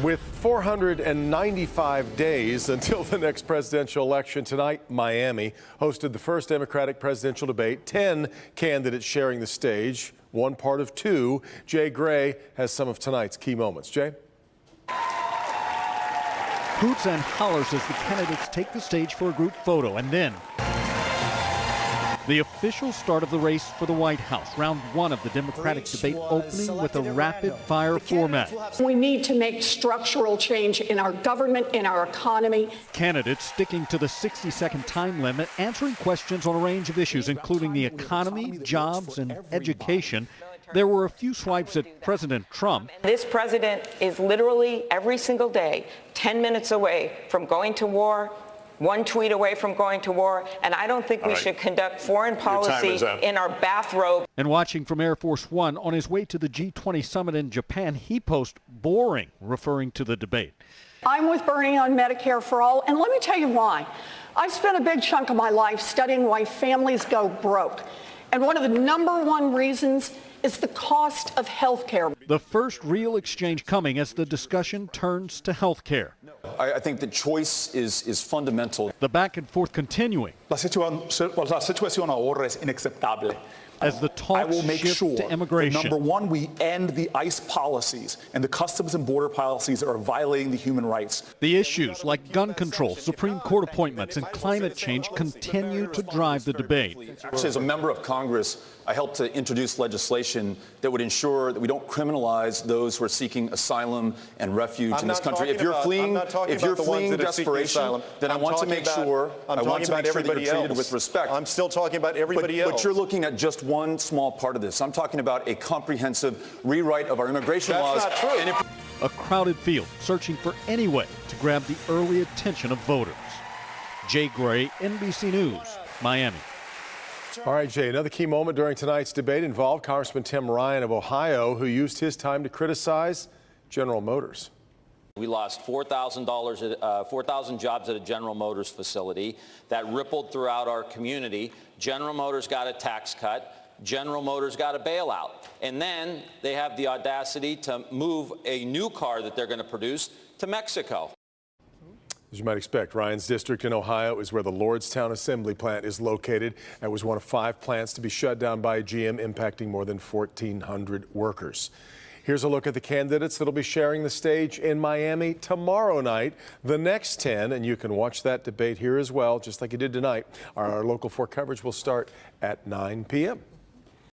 With 495 days until the next presidential election tonight, Miami hosted the first Democratic presidential debate. 10 candidates sharing the stage, one part of two. Jay Gray has some of tonight's key moments. Jay? Hoots and hollers as the candidates take the stage for a group photo, and then the official start of the race for the White House. Round one of the Democratic debate opening with a rapid-fire format. We need to make structural change in our government, in our economy. Candidates sticking to the 60-second time limit, answering questions on a range of issues, including the economy, jobs, and education. There were a few swipes at President Trump. This president is literally every single day 10 minutes away from going to war, one tweet away from going to war, and I don't think we should conduct foreign policy in our bathrobe. And watching from Air Force One on his way to the G20 summit in Japan, he posted boring, referring to the debate. I'm with Bernie on Medicare for all, and let me tell you why. I spent a big chunk of my life studying why families go broke, and one of the number one reasons is the cost of health care. The first real exchange coming as the discussion turns to health care. I think the choice is fundamental. The back and forth continuing. La situación ahora es inaceptable. As the I will talks make shift sure to immigration. that, number one, we end the ICE policies and the customs and border policies that are violating the human rights. The issues like gun control, Supreme Court appointments, and climate change continue to drive the debate. As a member of Congress, I helped to introduce legislation that would ensure that we don't criminalize those who are seeking asylum and refuge in this country. If you're fleeing desperation, then I want to make sure that you're treated with respect. I'm still talking about everybody else. But you're looking at just one small part of this. I'm talking about a comprehensive rewrite of our immigration laws. That's not true. A crowded field searching for any way to grab the early attention of voters. Jay Gray, NBC News, Miami. All right, Jay, another key moment during tonight's debate involved Congressman Tim Ryan of Ohio, who used his time to criticize General Motors. We lost 4,000 jobs at a General Motors facility. That rippled throughout our community. General Motors got a tax cut. General Motors got a bailout. And then they have the audacity to move a new car that they're going to produce to Mexico. As you might expect, Ryan's district in Ohio is where the Lordstown Assembly Plant is located. It was one of 5 plants to be shut down by GM, impacting more than 1,400 workers. Here's a look at the candidates that'll be sharing the stage in Miami tomorrow night. The next 10, and you can watch that debate here as well, just like you did tonight. Our Local 4 coverage will start at 9 p.m.